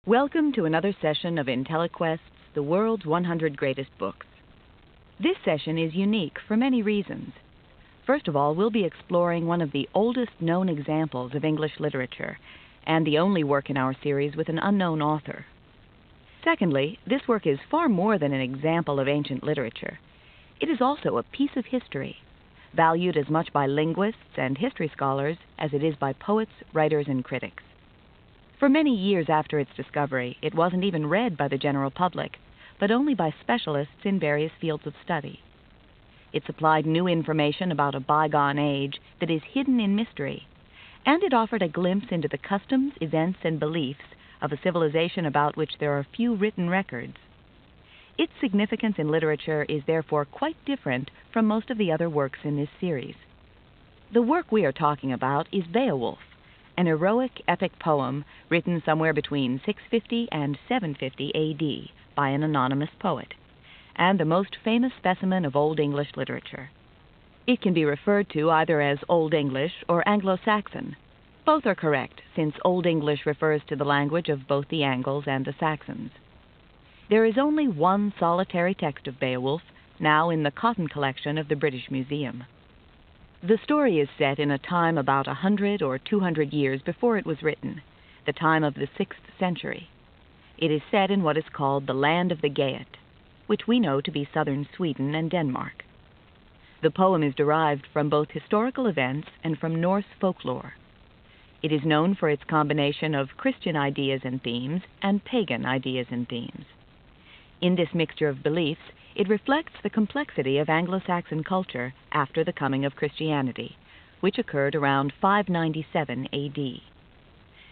Welcome to another session of IntelliQuest's The World's 100 Greatest Books. This session is unique for many reasons. First of all, we'll be exploring one of the oldest known examples of English literature, and the only work in our series with an unknown author. Secondly, this work is far more than an example of ancient literature. It is also a piece of history, valued as much by linguists and history scholars as it is by poets, writers, and critics. For many years after its discovery, it wasn't even read by the general public, but only by specialists in various fields of study. It supplied new information about a bygone age that is hidden in mystery, and it offered a glimpse into the customs, events, and beliefs of a civilization about which there are few written records. Its significance in literature is therefore quite different from most of the other works in this series. The work we are talking about is Beowulf, an heroic epic poem written somewhere between 650 and 750 A.D. by an anonymous poet, and the most famous specimen of Old English literature. It can be referred to either as Old English or Anglo-Saxon. Both are correct, since Old English refers to the language of both the Angles and the Saxons. There is only one solitary text of Beowulf, now in the Cotton collection of the British Museum. The story is set in a time about 100 or 200 years before it was written, the time of the 6th century. It is set in what is called the Land of the Geat, which we know to be southern Sweden and Denmark. The poem is derived from both historical events and from Norse folklore. It is known for its combination of Christian ideas and themes and pagan ideas and themes. In this mixture of beliefs, it reflects the complexity of Anglo-Saxon culture after the coming of Christianity, which occurred around 597 A.D.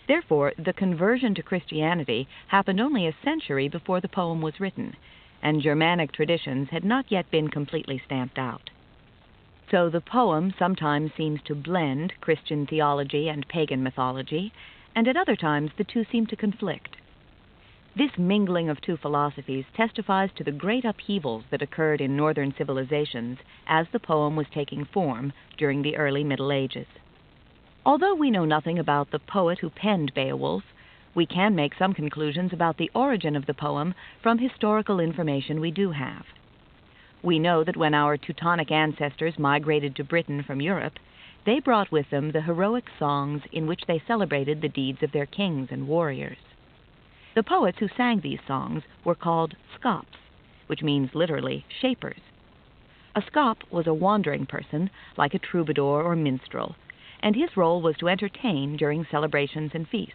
Therefore, the conversion to Christianity happened only a century before the poem was written, and Germanic traditions had not yet been completely stamped out. So the poem sometimes seems to blend Christian theology and pagan mythology, and at other times the two seem to conflict. This mingling of two philosophies testifies to the great upheavals that occurred in northern civilizations as the poem was taking form during the early Middle Ages. Although we know nothing about the poet who penned Beowulf, we can make some conclusions about the origin of the poem from historical information we do have. We know that when our Teutonic ancestors migrated to Britain from Europe, they brought with them the heroic songs in which they celebrated the deeds of their kings and warriors. The poets who sang these songs were called scops, which means literally shapers. A scop was a wandering person, like a troubadour or minstrel, and his role was to entertain during celebrations and feasts.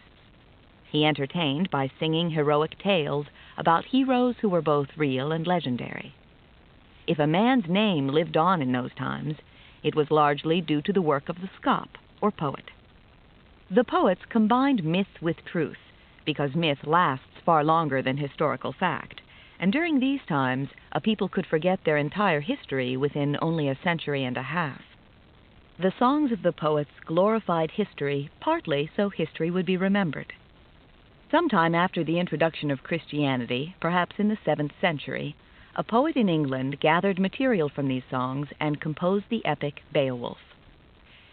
He entertained by singing heroic tales about heroes who were both real and legendary. If a man's name lived on in those times, it was largely due to the work of the scop, or poet. The poets combined myth with truth, because myth lasts far longer than historical fact, and during these times, a people could forget their entire history within only a century and a half. The songs of the poets glorified history partly so history would be remembered. Sometime after the introduction of Christianity, perhaps in the 7th century, a poet in England gathered material from these songs and composed the epic Beowulf.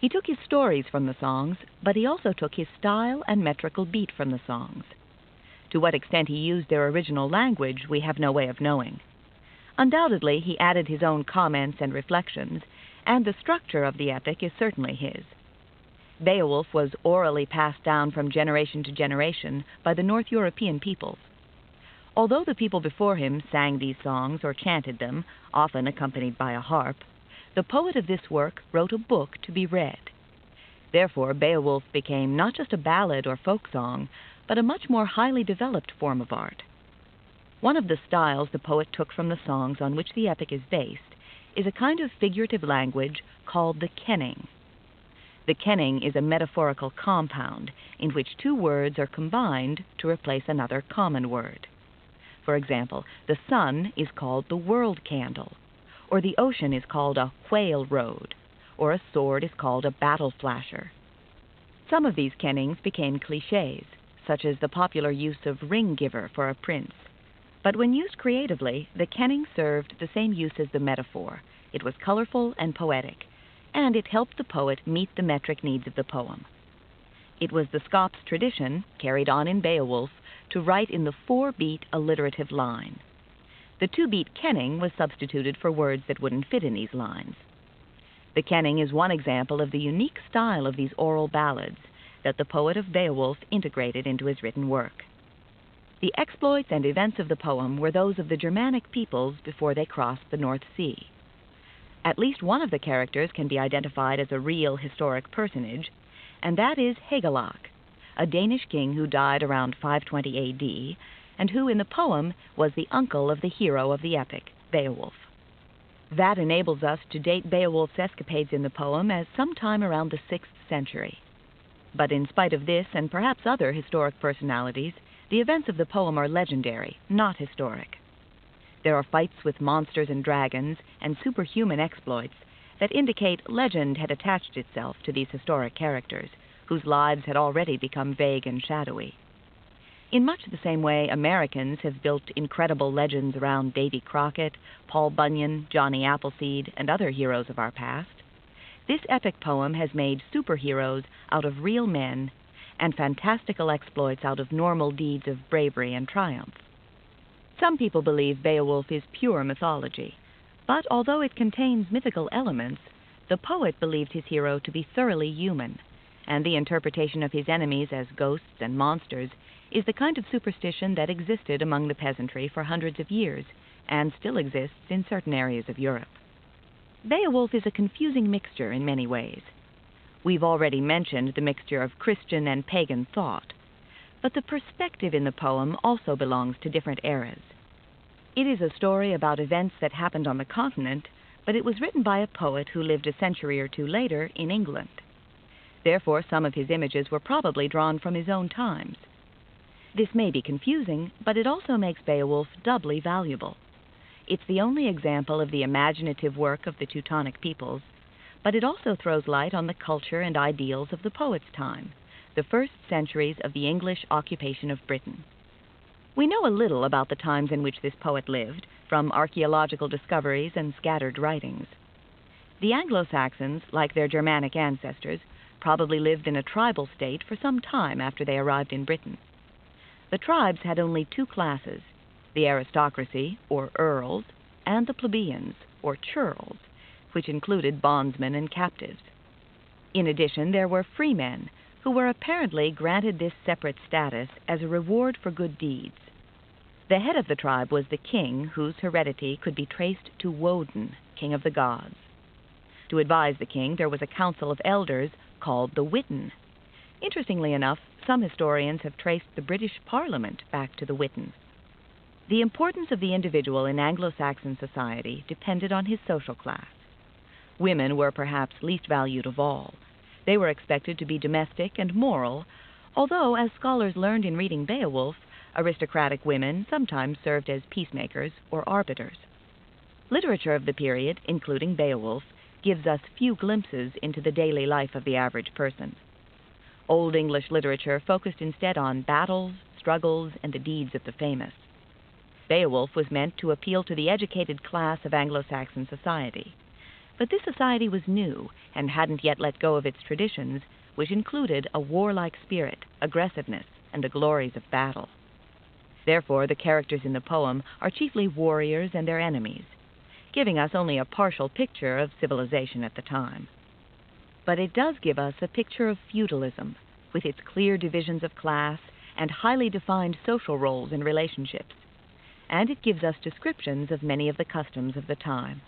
He took his stories from the songs, but he also took his style and metrical beat from the songs. To what extent he used their original language, we have no way of knowing. Undoubtedly, he added his own comments and reflections, and the structure of the epic is certainly his. Beowulf was orally passed down from generation to generation by the North European peoples. Although the people before him sang these songs or chanted them, often accompanied by a harp, the poet of this work wrote a book to be read. Therefore, Beowulf became not just a ballad or folk song, but a much more highly developed form of art. One of the styles the poet took from the songs on which the epic is based is a kind of figurative language called the kenning. The kenning is a metaphorical compound in which two words are combined to replace another common word. For example, the sun is called the world candle, or the ocean is called a whale road, or a sword is called a battle flasher. Some of these kennings became clichés, such as the popular use of ring giver for a prince. But when used creatively, the kenning served the same use as the metaphor. It was colorful and poetic, and it helped the poet meet the metric needs of the poem. It was the Scots tradition, carried on in Beowulf, to write in the 4-beat alliterative line. The 2-beat kenning was substituted for words that wouldn't fit in these lines. The kenning is one example of the unique style of these oral ballads that the poet of Beowulf integrated into his written work. The exploits and events of the poem were those of the Germanic peoples before they crossed the North Sea. At least one of the characters can be identified as a real historic personage, and that is Hygelac, a Danish king who died around 520 A.D., and who in the poem was the uncle of the hero of the epic, Beowulf. That enables us to date Beowulf's escapades in the poem as sometime around the 6th century. But in spite of this and perhaps other historic personalities, the events of the poem are legendary, not historic. There are fights with monsters and dragons and superhuman exploits that indicate legend had attached itself to these historic characters, whose lives had already become vague and shadowy. In much the same way Americans have built incredible legends around Davy Crockett, Paul Bunyan, Johnny Appleseed, and other heroes of our past, this epic poem has made superheroes out of real men and fantastical exploits out of normal deeds of bravery and triumph. Some people believe Beowulf is pure mythology, but although it contains mythical elements, the poet believed his hero to be thoroughly human, and the interpretation of his enemies as ghosts and monsters is the kind of superstition that existed among the peasantry for hundreds of years and still exists in certain areas of Europe. Beowulf is a confusing mixture in many ways. We've already mentioned the mixture of Christian and pagan thought, but the perspective in the poem also belongs to different eras. It is a story about events that happened on the continent, but it was written by a poet who lived a century or two later in England. Therefore, some of his images were probably drawn from his own times. This may be confusing, but it also makes Beowulf doubly valuable. It's the only example of the imaginative work of the Teutonic peoples, but it also throws light on the culture and ideals of the poet's time, the first centuries of the English occupation of Britain. We know a little about the times in which this poet lived, from archaeological discoveries and scattered writings. The Anglo-Saxons, like their Germanic ancestors, probably lived in a tribal state for some time after they arrived in Britain. The tribes had only 2 classes, the aristocracy, or earls, and the plebeians, or churls, which included bondsmen and captives. In addition, there were freemen, who were apparently granted this separate status as a reward for good deeds. The head of the tribe was the king, whose heredity could be traced to Woden, king of the gods. To advise the king, there was a council of elders called the Witan. Interestingly enough, some historians have traced the British Parliament back to the Witan. The importance of the individual in Anglo-Saxon society depended on his social class. Women were perhaps least valued of all. They were expected to be domestic and moral, although, as scholars learned in reading Beowulf, aristocratic women sometimes served as peacemakers or arbiters. Literature of the period, including Beowulf, gives us few glimpses into the daily life of the average person. Old English literature focused instead on battles, struggles, and the deeds of the famous. Beowulf was meant to appeal to the educated class of Anglo-Saxon society. But this society was new and hadn't yet let go of its traditions, which included a warlike spirit, aggressiveness, and the glories of battle. Therefore, the characters in the poem are chiefly warriors and their enemies, giving us only a partial picture of civilization at the time. But it does give us a picture of feudalism, with its clear divisions of class and highly defined social roles and relationships, and it gives us descriptions of many of the customs of the time.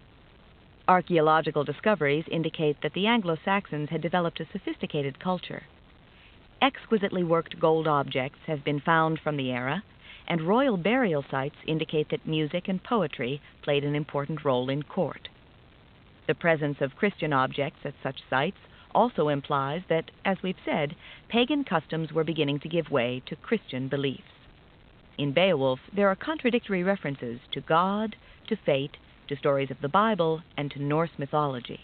Archaeological discoveries indicate that the Anglo-Saxons had developed a sophisticated culture. Exquisitely worked gold objects have been found from the era, and royal burial sites indicate that music and poetry played an important role in court. The presence of Christian objects at such sites also implies that, as we've said, pagan customs were beginning to give way to Christian beliefs. In Beowulf, there are contradictory references to God, to fate, to stories of the Bible, and to Norse mythology.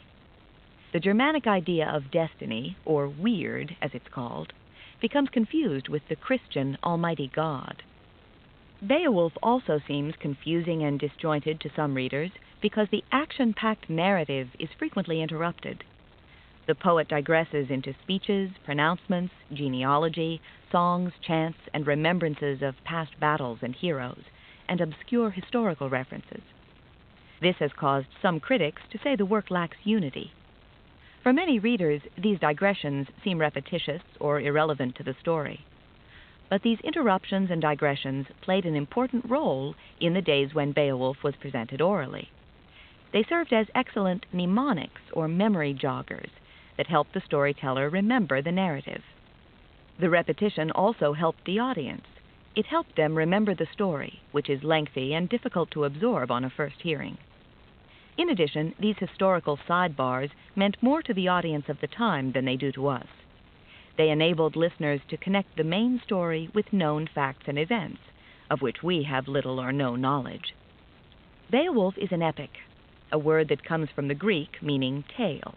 The Germanic idea of destiny, or weird as it's called, becomes confused with the Christian Almighty God. Beowulf also seems confusing and disjointed to some readers because the action-packed narrative is frequently interrupted. The poet digresses into speeches, pronouncements, genealogy, songs, chants, and remembrances of past battles and heroes, and obscure historical references. This has caused some critics to say the work lacks unity. For many readers, these digressions seem repetitious or irrelevant to the story. But these interruptions and digressions played an important role in the days when Beowulf was presented orally. They served as excellent mnemonics or memory joggers that helped the storyteller remember the narrative. The repetition also helped the audience. It helped them remember the story, which is lengthy and difficult to absorb on a first hearing. In addition, these historical sidebars meant more to the audience of the time than they do to us. They enabled listeners to connect the main story with known facts and events, of which we have little or no knowledge. Beowulf is an epic, a word that comes from the Greek meaning tale.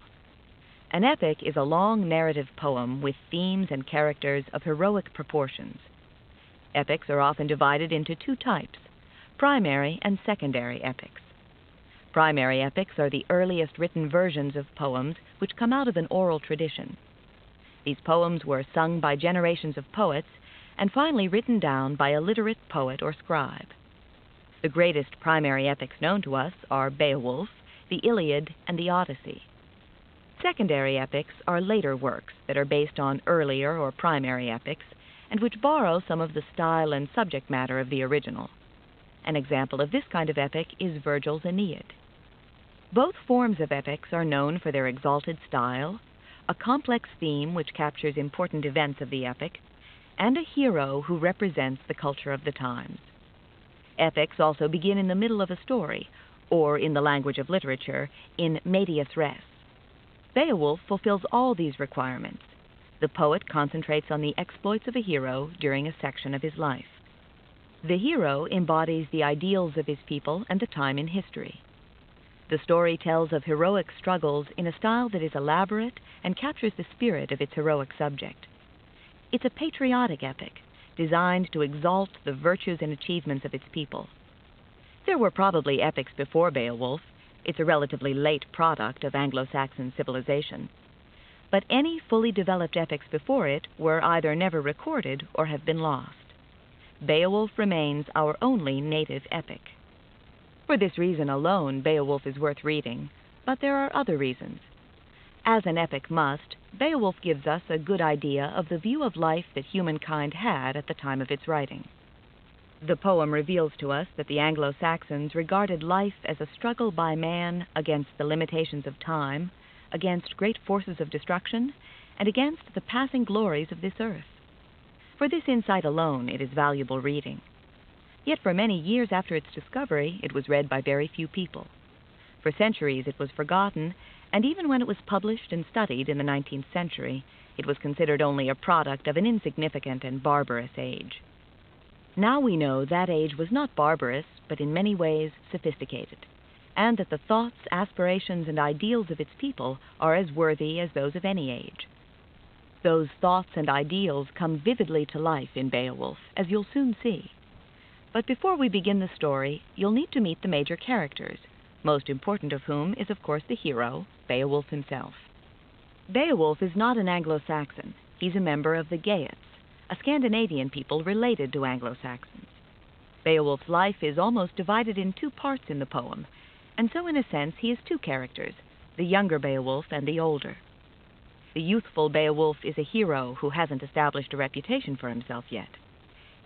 An epic is a long narrative poem with themes and characters of heroic proportions. Epics are often divided into two types, primary and secondary epics. Primary epics are the earliest written versions of poems which come out of an oral tradition. These poems were sung by generations of poets and finally written down by a literate poet or scribe. The greatest primary epics known to us are Beowulf, the Iliad, and the Odyssey. Secondary epics are later works that are based on earlier or primary epics and which borrow some of the style and subject matter of the original. An example of this kind of epic is Virgil's Aeneid. Both forms of epics are known for their exalted style, a complex theme which captures important events of the epic, and a hero who represents the culture of the times. Epics also begin in the middle of a story, or in the language of literature, in medias res. Beowulf fulfills all these requirements. The poet concentrates on the exploits of a hero during a section of his life. The hero embodies the ideals of his people and the time in history. The story tells of heroic struggles in a style that is elaborate and captures the spirit of its heroic subject. It's a patriotic epic, designed to exalt the virtues and achievements of its people. There were probably epics before Beowulf. It's a relatively late product of Anglo-Saxon civilization. But any fully developed epics before it were either never recorded or have been lost. Beowulf remains our only native epic. For this reason alone, Beowulf is worth reading, but there are other reasons. As an epic must, Beowulf gives us a good idea of the view of life that humankind had at the time of its writing. The poem reveals to us that the Anglo-Saxons regarded life as a struggle by man against the limitations of time, against great forces of destruction, and against the passing glories of this earth. For this insight alone, it is valuable reading. Yet for many years after its discovery, it was read by very few people. For centuries it was forgotten, and even when it was published and studied in the 19th century, it was considered only a product of an insignificant and barbarous age. Now we know that age was not barbarous, but in many ways sophisticated, and that the thoughts, aspirations, and ideals of its people are as worthy as those of any age. Those thoughts and ideals come vividly to life in Beowulf, as you'll soon see. But before we begin the story, you'll need to meet the major characters, most important of whom is, of course, the hero, Beowulf himself. Beowulf is not an Anglo-Saxon. He's a member of the Geats, a Scandinavian people related to Anglo-Saxons. Beowulf's life is almost divided in two parts in the poem, and so in a sense he is two characters, the younger Beowulf and the older. The youthful Beowulf is a hero who hasn't established a reputation for himself yet.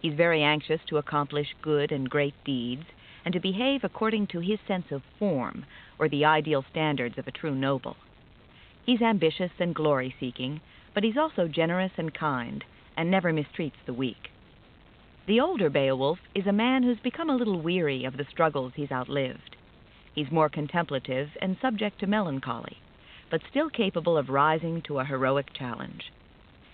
He's very anxious to accomplish good and great deeds, and to behave according to his sense of form, or the ideal standards of a true noble. He's ambitious and glory-seeking, but he's also generous and kind, and never mistreats the weak. The older Beowulf is a man who's become a little weary of the struggles he's outlived. He's more contemplative and subject to melancholy, but still capable of rising to a heroic challenge.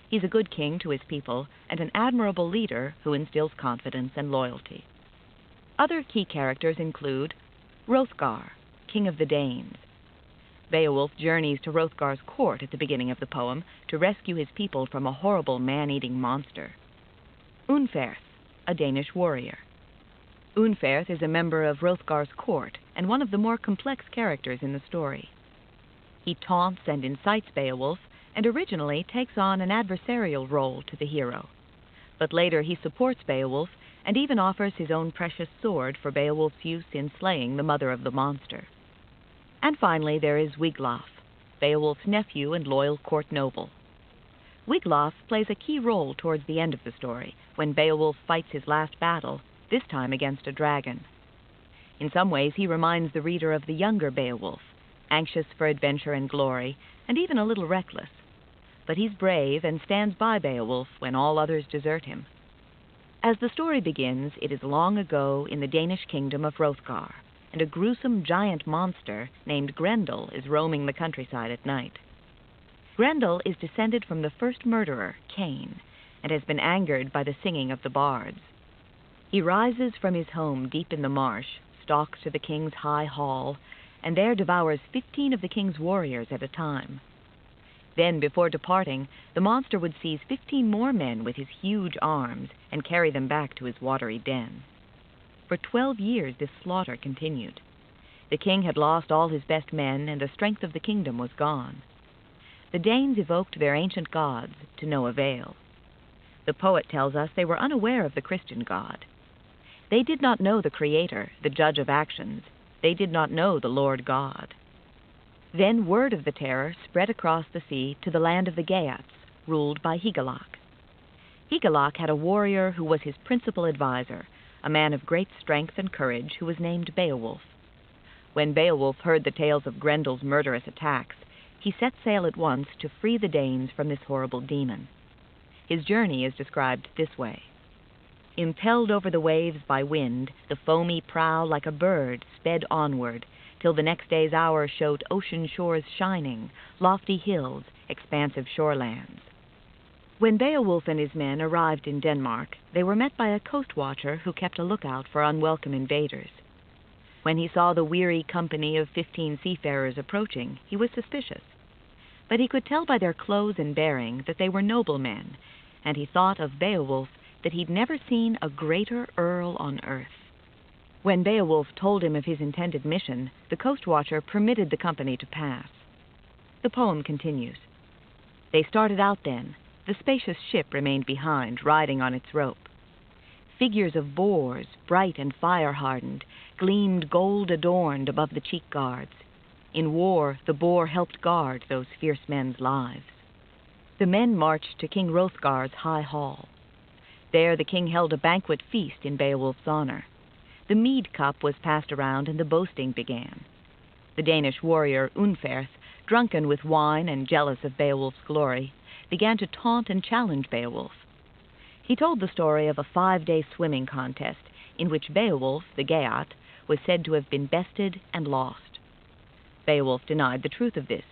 He's a good king to his people and an admirable leader who instills confidence and loyalty. Other key characters include Hrothgar, king of the Danes. Beowulf journeys to Hrothgar's court at the beginning of the poem to rescue his people from a horrible man-eating monster. Unferth, a Danish warrior. Unferth is a member of Hrothgar's court and one of the more complex characters in the story. He taunts and incites Beowulf, and originally takes on an adversarial role to the hero. But later he supports Beowulf and even offers his own precious sword for Beowulf's use in slaying the mother of the monster. And finally there is Wiglaf, Beowulf's nephew and loyal court noble. Wiglaf plays a key role towards the end of the story, when Beowulf fights his last battle, this time against a dragon. In some ways he reminds the reader of the younger Beowulf, anxious for adventure and glory, and even a little reckless. But he's brave and stands by Beowulf when all others desert him. As the story begins, it is long ago in the Danish kingdom of Hrothgar, and a gruesome giant monster named Grendel is roaming the countryside at night. Grendel is descended from the first murderer, Cain, and has been angered by the singing of the bards. He rises from his home deep in the marsh, stalks to the king's high hall, and there devours 15 of the king's warriors at a time. Then, before departing, the monster would seize 15 more men with his huge arms and carry them back to his watery den. For 12 years this slaughter continued. The king had lost all his best men, and the strength of the kingdom was gone. The Danes evoked their ancient gods to no avail. The poet tells us they were unaware of the Christian God. They did not know the Creator, the judge of actions. They did not know the Lord God. Then word of the terror spread across the sea to the land of the Geats, ruled by Hygelac. Hygelac had a warrior who was his principal adviser, a man of great strength and courage who was named Beowulf. When Beowulf heard the tales of Grendel's murderous attacks, he set sail at once to free the Danes from this horrible demon. His journey is described this way. Impelled over the waves by wind, the foamy prow like a bird sped onward, till the next day's hour showed ocean shores shining, lofty hills, expansive shorelands. When Beowulf and his men arrived in Denmark, they were met by a coast watcher who kept a lookout for unwelcome invaders. When he saw the weary company of 15 seafarers approaching, he was suspicious. But he could tell by their clothes and bearing that they were noblemen, and he thought of Beowulf that he'd never seen a greater earl on earth. When Beowulf told him of his intended mission, the coast watcher permitted the company to pass. The poem continues. They started out then. The spacious ship remained behind, riding on its rope. Figures of boars, bright and fire-hardened, gleamed gold-adorned above the cheek guards. In war, the boar helped guard those fierce men's lives. The men marched to King Hrothgar's high hall. There the king held a banquet feast in Beowulf's honor. The mead cup was passed around and the boasting began. The Danish warrior Unferth, drunken with wine and jealous of Beowulf's glory, began to taunt and challenge Beowulf. He told the story of a 5-day swimming contest in which Beowulf, the Geat, was said to have been bested and lost. Beowulf denied the truth of this.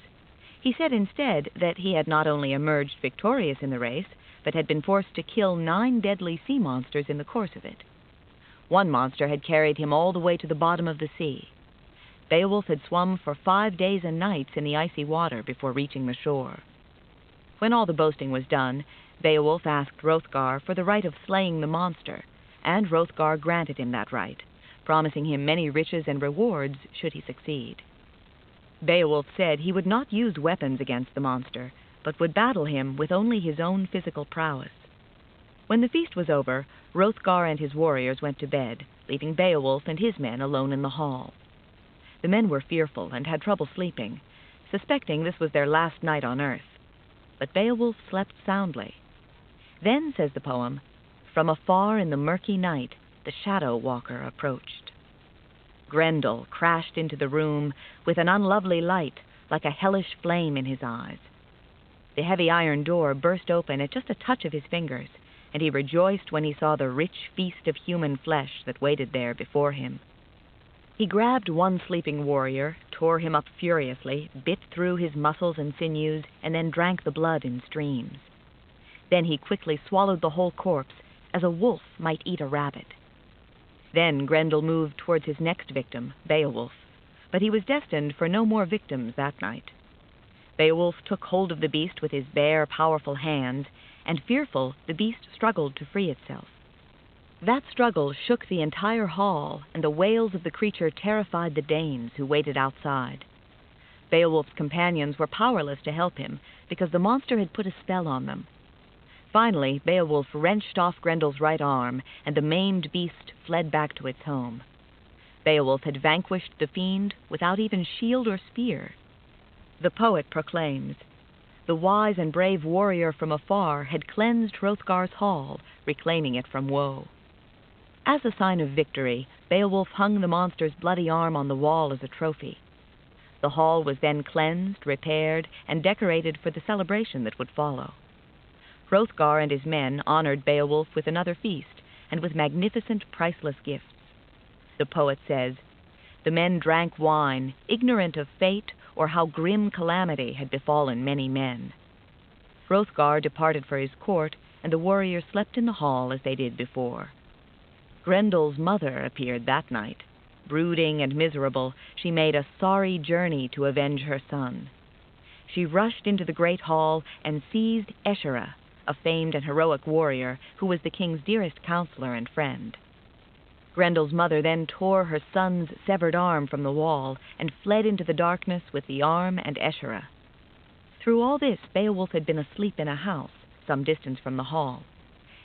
He said instead that he had not only emerged victorious in the race, but had been forced to kill 9 deadly sea monsters in the course of it. One monster had carried him all the way to the bottom of the sea. Beowulf had swum for 5 days and nights in the icy water before reaching the shore. When all the boasting was done, Beowulf asked Hrothgar for the right of slaying the monster, and Hrothgar granted him that right, promising him many riches and rewards should he succeed. Beowulf said he would not use weapons against the monster, but would battle him with only his own physical prowess. When the feast was over, Hrothgar and his warriors went to bed, leaving Beowulf and his men alone in the hall. The men were fearful and had trouble sleeping, suspecting this was their last night on earth. But Beowulf slept soundly. Then, says the poem, from afar in the murky night, the shadow walker approached. Grendel crashed into the room with an unlovely light, like a hellish flame in his eyes. The heavy iron door burst open at just a touch of his fingers, and he rejoiced when he saw the rich feast of human flesh that waited there before him. He grabbed one sleeping warrior, tore him up furiously, bit through his muscles and sinews, and then drank the blood in streams. Then he quickly swallowed the whole corpse, as a wolf might eat a rabbit. Then Grendel moved towards his next victim, Beowulf, but he was destined for no more victims that night. Beowulf took hold of the beast with his bare, powerful hands, and fearful, the beast struggled to free itself. That struggle shook the entire hall, and the wails of the creature terrified the Danes who waited outside. Beowulf's companions were powerless to help him because the monster had put a spell on them. Finally, Beowulf wrenched off Grendel's right arm, and the maimed beast fled back to its home. Beowulf had vanquished the fiend without even shield or spear. The poet proclaims, "The wise and brave warrior from afar had cleansed Hrothgar's hall, reclaiming it from woe." As a sign of victory, Beowulf hung the monster's bloody arm on the wall as a trophy. The hall was then cleansed, repaired, and decorated for the celebration that would follow. Hrothgar and his men honored Beowulf with another feast, and with magnificent, priceless gifts. The poet says, "The men drank wine, ignorant of fate or how grim calamity had befallen many men." Hrothgar departed for his court, and the warriors slept in the hall as they did before. Grendel's mother appeared that night. Brooding and miserable, she made a sorry journey to avenge her son. She rushed into the great hall and seized Eshere, a famed and heroic warrior who was the king's dearest counselor and friend. Grendel's mother then tore her son's severed arm from the wall and fled into the darkness with the arm and Eshere. Through all this, Beowulf had been asleep in a house some distance from the hall.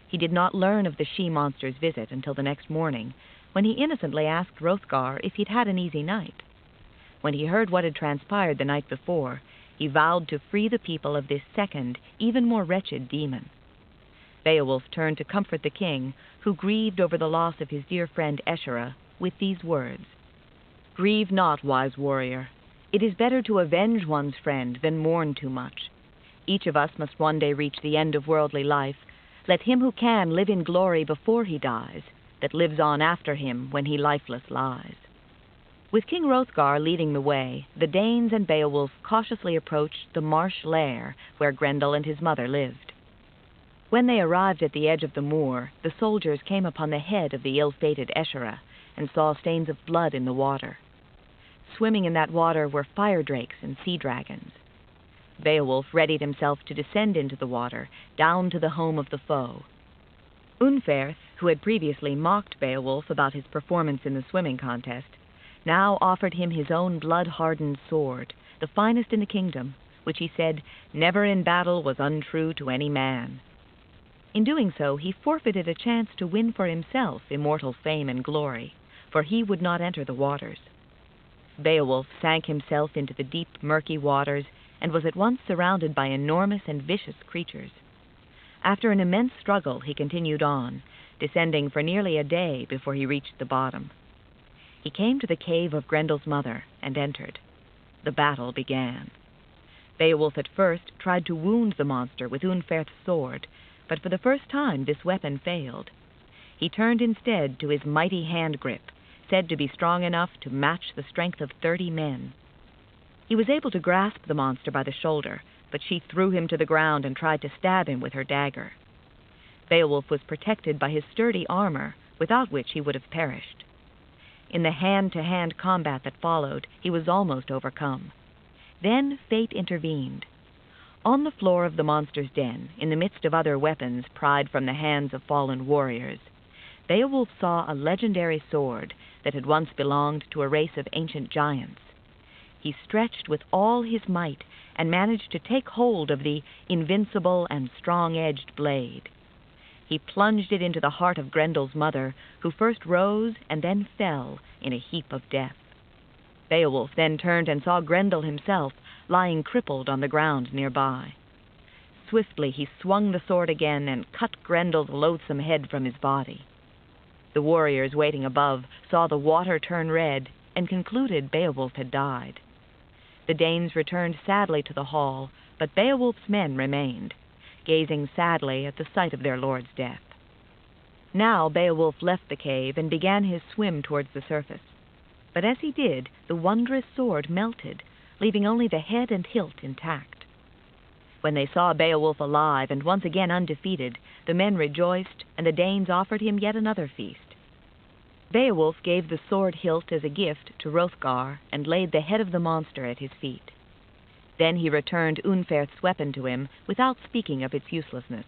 He did not learn of the she-monster's visit until the next morning, when he innocently asked Hrothgar if he'd had an easy night. When he heard what had transpired the night before, he vowed to free the people of this second, even more wretched demon. Beowulf turned to comfort the king, who grieved over the loss of his dear friend Eshere, with these words, "Grieve not, wise warrior. It is better to avenge one's friend than mourn too much. Each of us must one day reach the end of worldly life. Let him who can live in glory before he dies, that lives on after him when he lifeless lies." With King Hrothgar leading the way, the Danes and Beowulf cautiously approached the marsh lair where Grendel and his mother lived. When they arrived at the edge of the moor, the soldiers came upon the head of the ill-fated Eshere and saw stains of blood in the water. Swimming in that water were fire drakes and sea dragons. Beowulf readied himself to descend into the water, down to the home of the foe. Unferth, who had previously mocked Beowulf about his performance in the swimming contest, now offered him his own blood-hardened sword, the finest in the kingdom, which he said never in battle was untrue to any man. In doing so, he forfeited a chance to win for himself immortal fame and glory, for he would not enter the waters. Beowulf sank himself into the deep, murky waters and was at once surrounded by enormous and vicious creatures. After an immense struggle, he continued on, descending for nearly a day before he reached the bottom. He came to the cave of Grendel's mother and entered. The battle began. Beowulf at first tried to wound the monster with Unferth's sword, but for the first time this weapon failed. He turned instead to his mighty hand grip, said to be strong enough to match the strength of 30 men. He was able to grasp the monster by the shoulder, but she threw him to the ground and tried to stab him with her dagger. Beowulf was protected by his sturdy armor, without which he would have perished. In the hand-to-hand combat that followed, he was almost overcome. Then fate intervened. On the floor of the monster's den, in the midst of other weapons pried from the hands of fallen warriors, Beowulf saw a legendary sword that had once belonged to a race of ancient giants. He stretched with all his might and managed to take hold of the invincible and strong-edged blade. He plunged it into the heart of Grendel's mother, who first rose and then fell in a heap of death. Beowulf then turned and saw Grendel himself lying crippled on the ground nearby. Swiftly he swung the sword again and cut Grendel's loathsome head from his body. The warriors waiting above saw the water turn red and concluded Beowulf had died. The Danes returned sadly to the hall, but Beowulf's men remained, gazing sadly at the sight of their lord's death. Now Beowulf left the cave and began his swim towards the surface. But as he did, the wondrous sword melted, leaving only the head and hilt intact. When they saw Beowulf alive and once again undefeated, the men rejoiced, and the Danes offered him yet another feast. Beowulf gave the sword hilt as a gift to Hrothgar and laid the head of the monster at his feet. Then he returned Unferth's weapon to him without speaking of its uselessness.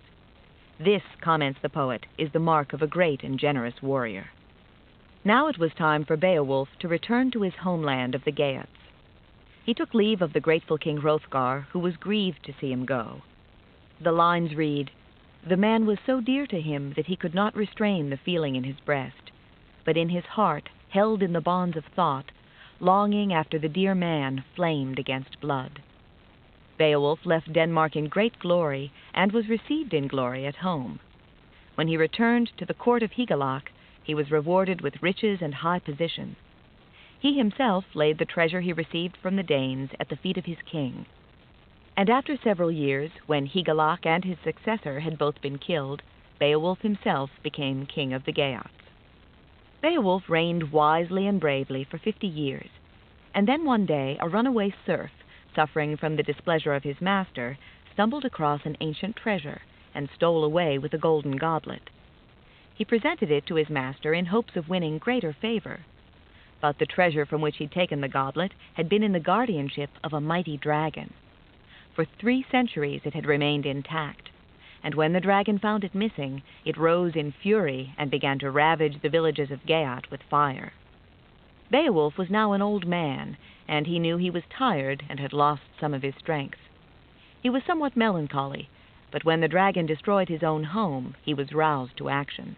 This, comments the poet, is the mark of a great and generous warrior. Now it was time for Beowulf to return to his homeland of the Geats. He took leave of the grateful King Hrothgar, who was grieved to see him go. The lines read, "The man was so dear to him that he could not restrain the feeling in his breast, but in his heart, held in the bonds of thought, longing after the dear man flamed against blood." Beowulf left Denmark in great glory, and was received in glory at home. When he returned to the court of Hygelac, he was rewarded with riches and high position. He himself laid the treasure he received from the Danes at the feet of his king. And after several years, when Hygelac and his successor had both been killed, Beowulf himself became king of the Geats. Beowulf reigned wisely and bravely for 50 years, and then one day a runaway serf, suffering from the displeasure of his master, stumbled across an ancient treasure and stole away with a golden goblet. He presented it to his master in hopes of winning greater favor. But the treasure from which he'd taken the goblet had been in the guardianship of a mighty dragon. For 3 centuries it had remained intact, and when the dragon found it missing, it rose in fury and began to ravage the villages of Geat with fire. Beowulf was now an old man, and he knew he was tired and had lost some of his strength. He was somewhat melancholy, but when the dragon destroyed his own home, he was roused to action.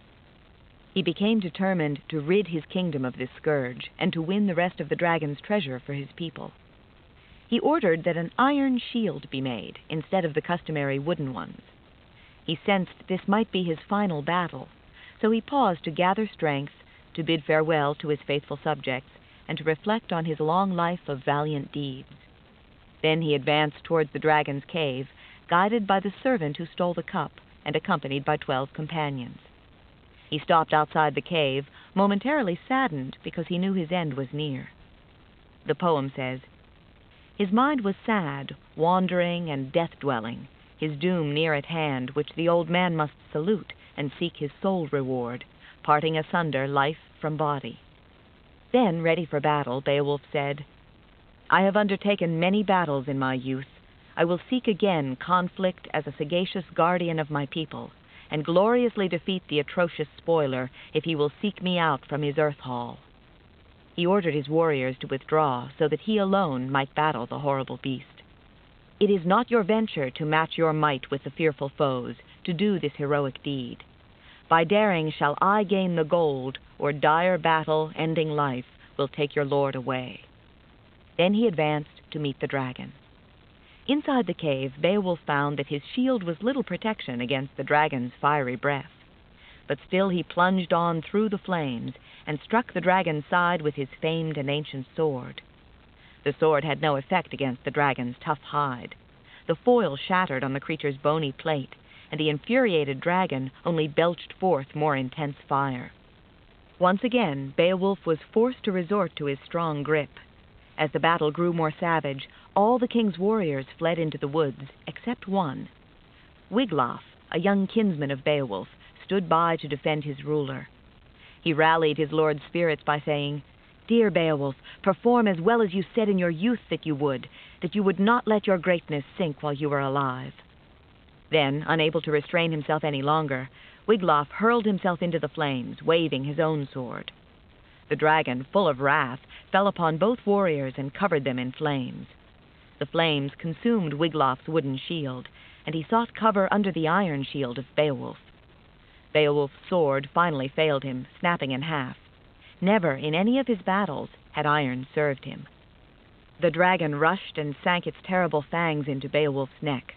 He became determined to rid his kingdom of this scourge and to win the rest of the dragon's treasure for his people. He ordered that an iron shield be made instead of the customary wooden ones. He sensed this might be his final battle, so he paused to gather strength, to bid farewell to his faithful subjects, and to reflect on his long life of valiant deeds. Then he advanced towards the dragon's cave, guided by the servant who stole the cup and accompanied by 12 companions. He stopped outside the cave, momentarily saddened because he knew his end was near. The poem says, "His mind was sad, wandering and death-dwelling, his doom near at hand, which the old man must salute and seek his soul reward, parting asunder life from body." Then, ready for battle, Beowulf said, "I have undertaken many battles in my youth. I will seek again conflict as a sagacious guardian of my people, and gloriously defeat the atrocious spoiler if he will seek me out from his earth hall." He ordered his warriors to withdraw so that he alone might battle the horrible beast. "It is not your venture to match your might with the fearful foes, to do this heroic deed. By daring shall I gain the gold, or dire battle, ending life, will take your lord away." Then he advanced to meet the dragon. Inside the cave, Beowulf found that his shield was little protection against the dragon's fiery breath. But still he plunged on through the flames and struck the dragon's side with his famed and ancient sword. The sword had no effect against the dragon's tough hide. The foil shattered on the creature's bony plate, and the infuriated dragon only belched forth more intense fire. Once again, Beowulf was forced to resort to his strong grip. As the battle grew more savage, all the king's warriors fled into the woods, except one. Wiglaf, a young kinsman of Beowulf, stood by to defend his ruler. He rallied his lord's spirits by saying, "Dear Beowulf, perform as well as you said in your youth that you would not let your greatness sink while you were alive." Then, unable to restrain himself any longer, Wiglaf hurled himself into the flames, waving his own sword. The dragon, full of wrath, fell upon both warriors and covered them in flames. The flames consumed Wiglaf's wooden shield, and he sought cover under the iron shield of Beowulf. Beowulf's sword finally failed him, snapping in half. Never in any of his battles had iron served him. The dragon rushed and sank its terrible fangs into Beowulf's neck,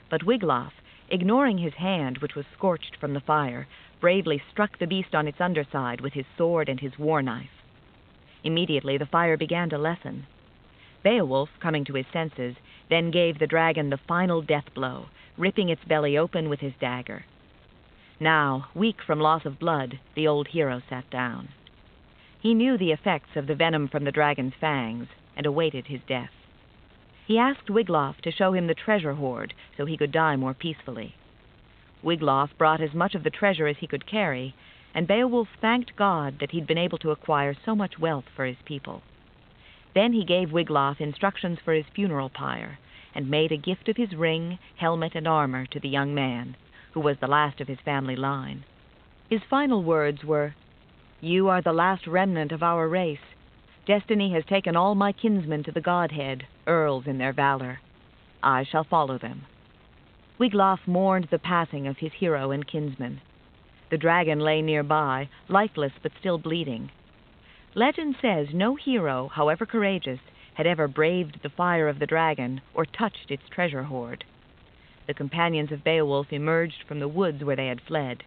but Wiglaf, ignoring his hand, which was scorched from the fire, bravely struck the beast on its underside with his sword and his war-knife. Immediately the fire began to lessen. Beowulf, coming to his senses, then gave the dragon the final death blow, ripping its belly open with his dagger. Now, weak from loss of blood, the old hero sat down. He knew the effects of the venom from the dragon's fangs and awaited his death. He asked Wiglaf to show him the treasure hoard so he could die more peacefully. Wiglaf brought as much of the treasure as he could carry, and Beowulf thanked God that he'd been able to acquire so much wealth for his people. Then he gave Wiglaf instructions for his funeral pyre, and made a gift of his ring, helmet, and armor to the young man, who was the last of his family line. His final words were, "You are the last remnant of our race. Destiny has taken all my kinsmen to the Godhead, earls in their valor. I shall follow them." Wiglaf mourned the passing of his hero and kinsman. The dragon lay nearby, lifeless but still bleeding. Legend says no hero, however courageous, had ever braved the fire of the dragon or touched its treasure hoard. The companions of Beowulf emerged from the woods where they had fled.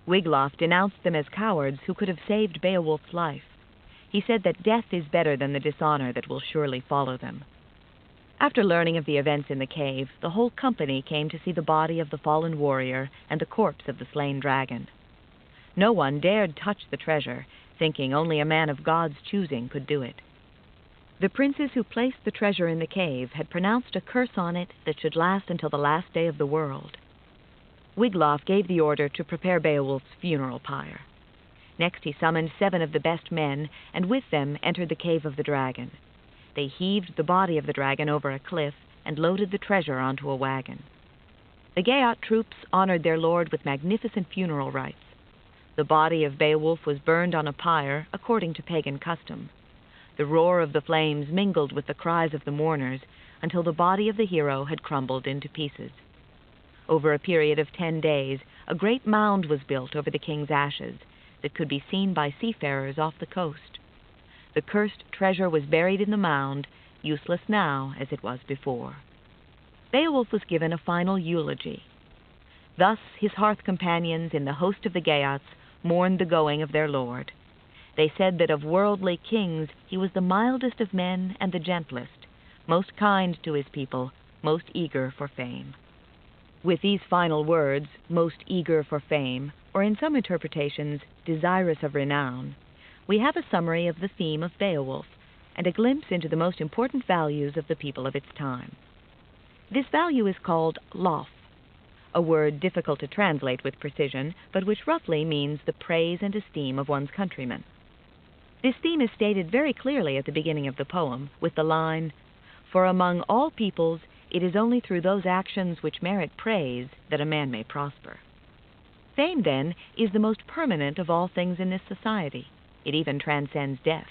Wiglaf denounced them as cowards who could have saved Beowulf's life. He said that death is better than the dishonor that will surely follow them. After learning of the events in the cave, the whole company came to see the body of the fallen warrior and the corpse of the slain dragon. No one dared touch the treasure, thinking only a man of God's choosing could do it. The princes who placed the treasure in the cave had pronounced a curse on it that should last until the last day of the world. Wiglaf gave the order to prepare Beowulf's funeral pyre. Next he summoned 7 of the best men, and with them entered the cave of the dragon. They heaved the body of the dragon over a cliff and loaded the treasure onto a wagon. The Geat troops honored their lord with magnificent funeral rites. The body of Beowulf was burned on a pyre according to pagan custom. The roar of the flames mingled with the cries of the mourners until the body of the hero had crumbled into pieces. Over a period of 10 days, a great mound was built over the king's ashes that could be seen by seafarers off the coast. The cursed treasure was buried in the mound, useless now as it was before. Beowulf was given a final eulogy. Thus his hearth companions in the host of the Geats mourned the going of their lord. They said that of worldly kings he was the mildest of men and the gentlest, most kind to his people, most eager for fame. With these final words, most eager for fame, or in some interpretations, desirous of renown, we have a summary of the theme of Beowulf and a glimpse into the most important values of the people of its time. This value is called lof, a word difficult to translate with precision, but which roughly means the praise and esteem of one's countrymen. This theme is stated very clearly at the beginning of the poem with the line, "For among all peoples it is only through those actions which merit praise that a man may prosper." Fame, then, is the most permanent of all things in this society. It even transcends death.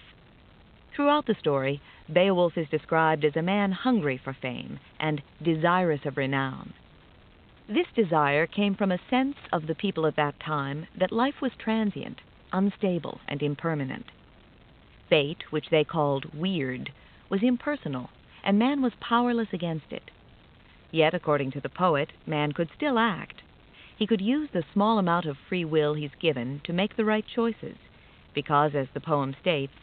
Throughout the story, Beowulf is described as a man hungry for fame and desirous of renown. This desire came from a sense of the people of that time that life was transient, unstable, and impermanent. Fate, which they called weird, was impersonal, and man was powerless against it. Yet, according to the poet, man could still act. He could use the small amount of free will he's given to make the right choices, because, as the poem states,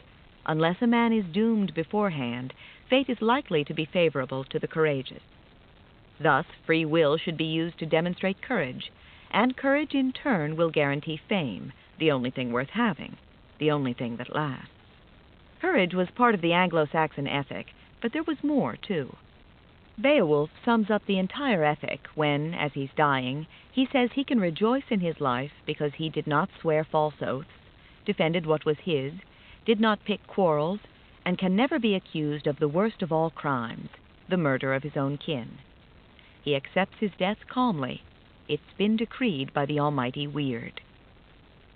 unless a man is doomed beforehand, fate is likely to be favorable to the courageous. Thus, free will should be used to demonstrate courage, and courage in turn will guarantee fame, the only thing worth having, the only thing that lasts. Courage was part of the Anglo-Saxon ethic, but there was more, too. Beowulf sums up the entire ethic when, as he's dying, he says he can rejoice in his life because he did not swear false oaths, defended what was his, did not pick quarrels, and can never be accused of the worst of all crimes, the murder of his own kin. He accepts his death calmly. It's been decreed by the almighty Weird.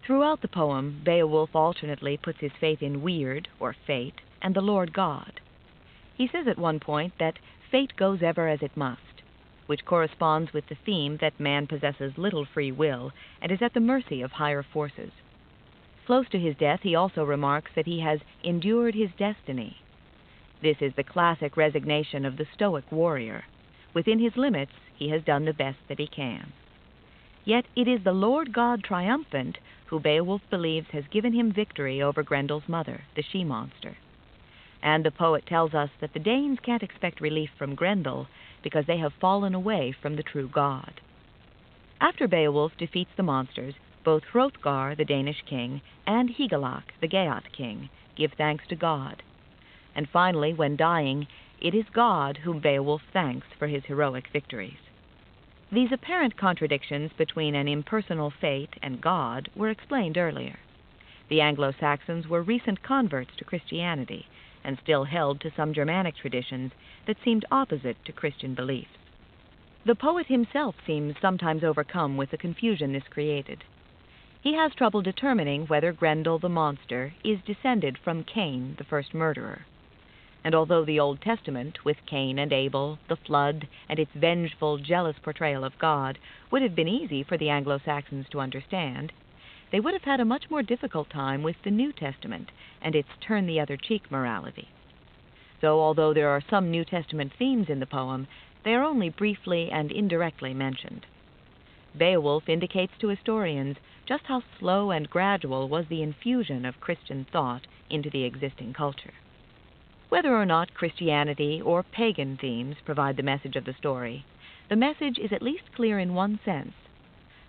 Throughout the poem, Beowulf alternately puts his faith in Weird, or fate, and the Lord God. He says at one point that fate goes ever as it must, which corresponds with the theme that man possesses little free will and is at the mercy of higher forces. Close to his death, he also remarks that he has endured his destiny. This is the classic resignation of the Stoic warrior. Within his limits, he has done the best that he can. Yet it is the Lord God triumphant who Beowulf believes has given him victory over Grendel's mother, the she-monster. And the poet tells us that the Danes can't expect relief from Grendel because they have fallen away from the true God. After Beowulf defeats the monsters, both Hrothgar, the Danish king, and Hygelac, the Geat king, give thanks to God. And finally, when dying, it is God whom Beowulf thanks for his heroic victories. These apparent contradictions between an impersonal fate and God were explained earlier. The Anglo-Saxons were recent converts to Christianity and still held to some Germanic traditions that seemed opposite to Christian beliefs. The poet himself seems sometimes overcome with the confusion this created. He has trouble determining whether Grendel the monster is descended from Cain, the first murderer. And although the Old Testament, with Cain and Abel, the flood, and its vengeful, jealous portrayal of God, would have been easy for the Anglo-Saxons to understand, they would have had a much more difficult time with the New Testament and its turn-the-other-cheek morality. So, although there are some New Testament themes in the poem, they are only briefly and indirectly mentioned. Beowulf indicates to historians just how slow and gradual was the infusion of Christian thought into the existing culture. Whether or not Christianity or pagan themes provide the message of the story, the message is at least clear in one sense.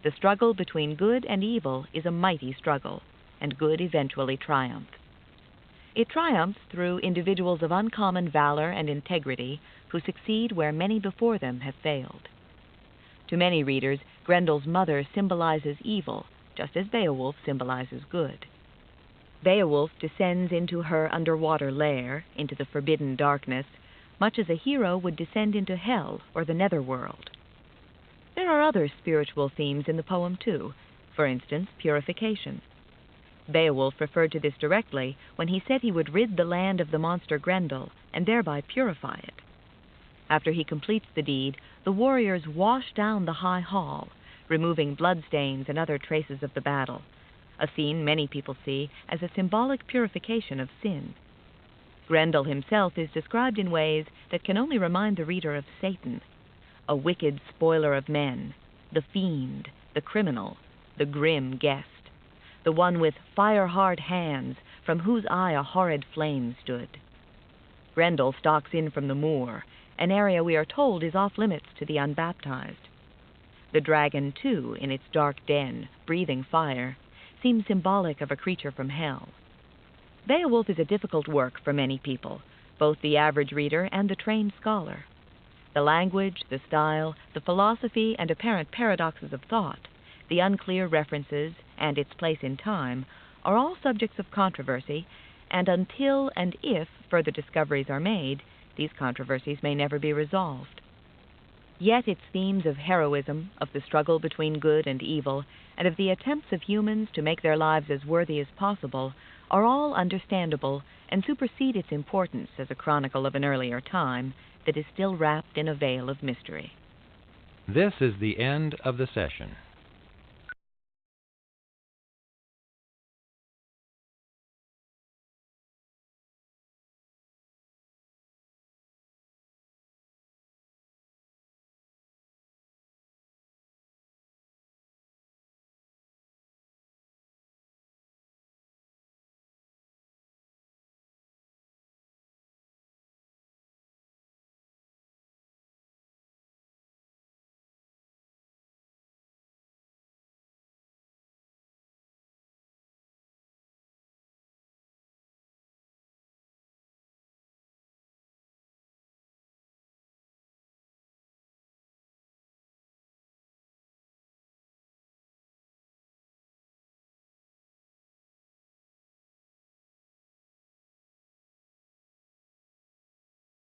The struggle between good and evil is a mighty struggle, and good eventually triumphs. It triumphs through individuals of uncommon valor and integrity who succeed where many before them have failed. To many readers, Grendel's mother symbolizes evil, just as Beowulf symbolizes good. Beowulf descends into her underwater lair, into the forbidden darkness, much as a hero would descend into hell or the netherworld. There are other spiritual themes in the poem, too, for instance, purification. Beowulf referred to this directly when he said he would rid the land of the monster Grendel and thereby purify it. After he completes the deed, the warriors wash down the high hall, removing bloodstains and other traces of the battle, a scene many people see as a symbolic purification of sin. Grendel himself is described in ways that can only remind the reader of Satan, a wicked spoiler of men, the fiend, the criminal, the grim guest, the one with fire-hard hands from whose eye a horrid flame stood. Grendel stalks in from the moor, an area we are told is off-limits to the unbaptized. The dragon, too, in its dark den, breathing fire, seems symbolic of a creature from hell. Beowulf is a difficult work for many people, both the average reader and the trained scholar. The language, the style, the philosophy, and apparent paradoxes of thought, the unclear references, and its place in time, are all subjects of controversy, and until and if further discoveries are made, these controversies may never be resolved. Yet its themes of heroism, of the struggle between good and evil, and of the attempts of humans to make their lives as worthy as possible, are all understandable and supersede its importance as a chronicle of an earlier time that is still wrapped in a veil of mystery. This is the end of the session.